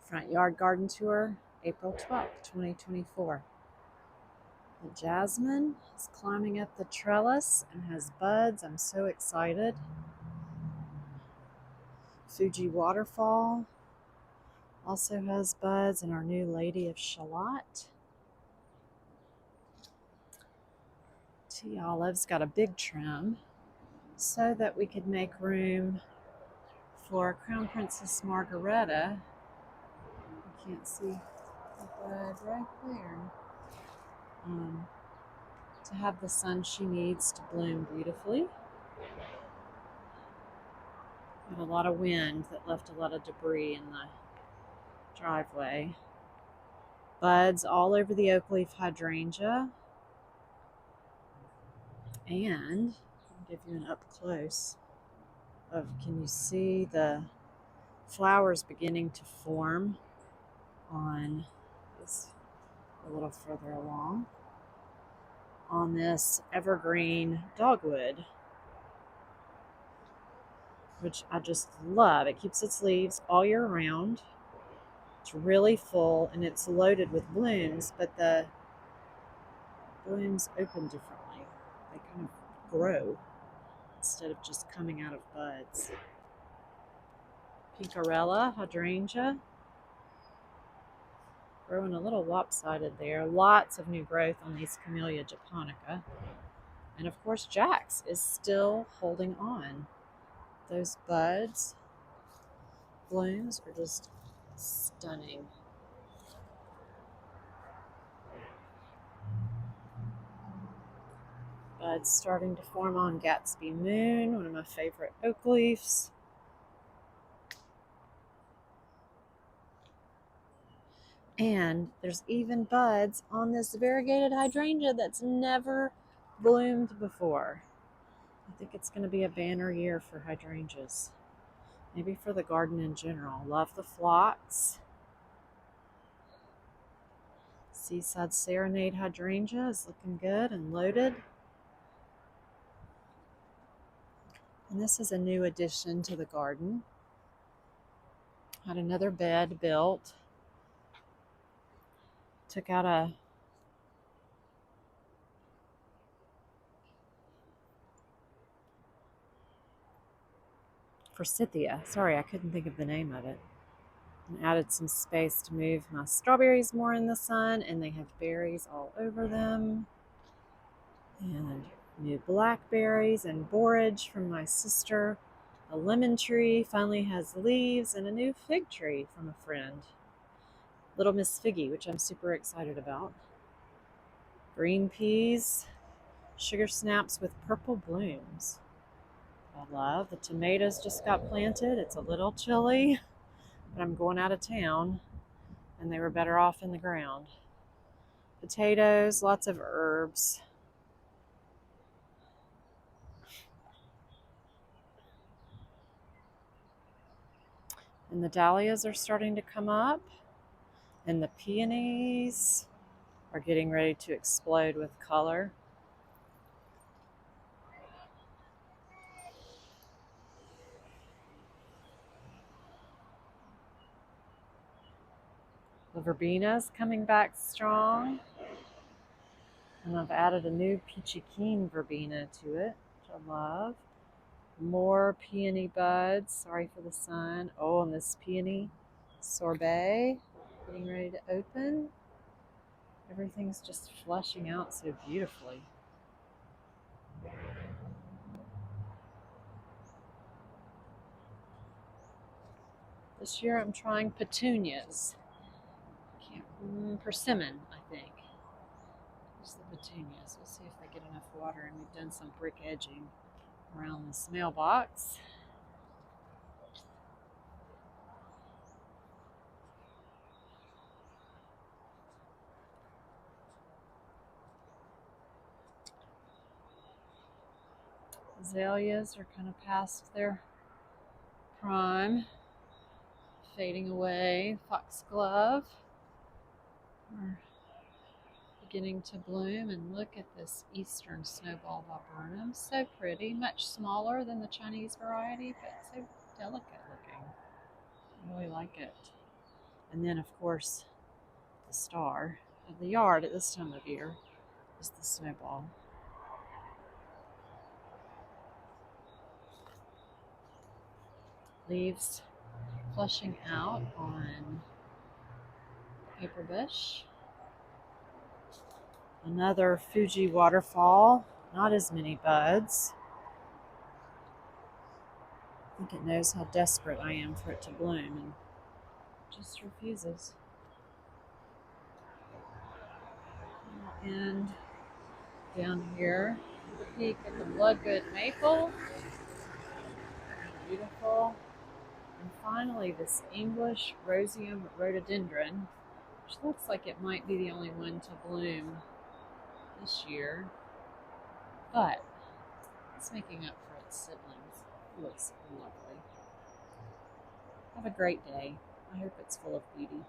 Front Yard Garden Tour, April 12th, 2024. The jasmine is climbing up the trellis and has buds. I'm so excited. Fuji Waterfall also has buds, and our new Lady of Shalott. Tea Olive's got a big trim so that we could make room for Crown Princess Margaretta. You can't see the bud right there. To have the sun she needs to bloom beautifully. Had a lot of wind that left a lot of debris in the driveway. Buds all over the oak leaf hydrangea. And I'll give you an up close of, can you see the flowers beginning to form on this, a little further along, on this evergreen dogwood, which I just love. It keeps its leaves all year round. It's really full and it's loaded with blooms, but the blooms open differently. They kind of grow instead of just coming out of buds. Pinkarella hydrangea, growing a little lopsided there. Lots of new growth on these Camellia japonica. And of course, Jax is still holding on. Those buds, blooms are just stunning. Buds starting to form on Gatsby Moon, one of my favorite oak leaves. And there's even buds on this variegated hydrangea that's never bloomed before. I think it's going to be a banner year for hydrangeas. Maybe for the garden in general. Love the phlox. Seaside Serenade hydrangea is looking good and loaded. And this is a new addition to the garden. Had another bed built. Took out a forsythia. Sorry, I couldn't think of the name of it. And added some space to move my strawberries more in the sun, and they have berries all over them. And new blackberries and borage from my sister. A lemon tree finally has leaves, and a new fig tree from a friend. Little Miss Figgy, which I'm super excited about. Green peas, sugar snaps with purple blooms. I love. The tomatoes just got planted. It's a little chilly, but I'm going out of town, and they were better off in the ground. Potatoes, lots of herbs. And the dahlias are starting to come up, and the peonies are getting ready to explode with color. The verbena's coming back strong. And I've added a new peachy keen verbena to it, which I love. More peony buds. Sorry for the sun. Oh, and this peony sorbet getting ready to open. Everything's just flushing out so beautifully. This year I'm trying petunias. Persimmon, I think. There's the petunias. We'll see if they get enough water. And we've done some brick edging around this mailbox. Azaleas are kind of past their prime, fading away. Foxglove are beginning to bloom, and look at this Eastern Snowball Viburnum. So pretty, much smaller than the Chinese variety, but so delicate looking. I really like it. And then, of course, the star of the yard at this time of year is the snowball. Leaves flushing out on paper bush. Another Fuji waterfall, not as many buds. I think it knows how desperate I am for it to bloom and just refuses. And down here, a peek at the Bloodgood maple. Beautiful. And finally, this English Roseum rhododendron, which looks like it might be the only one to bloom this year, but it's making up for its siblings. It looks lovely. Have a great day. I hope it's full of beauty.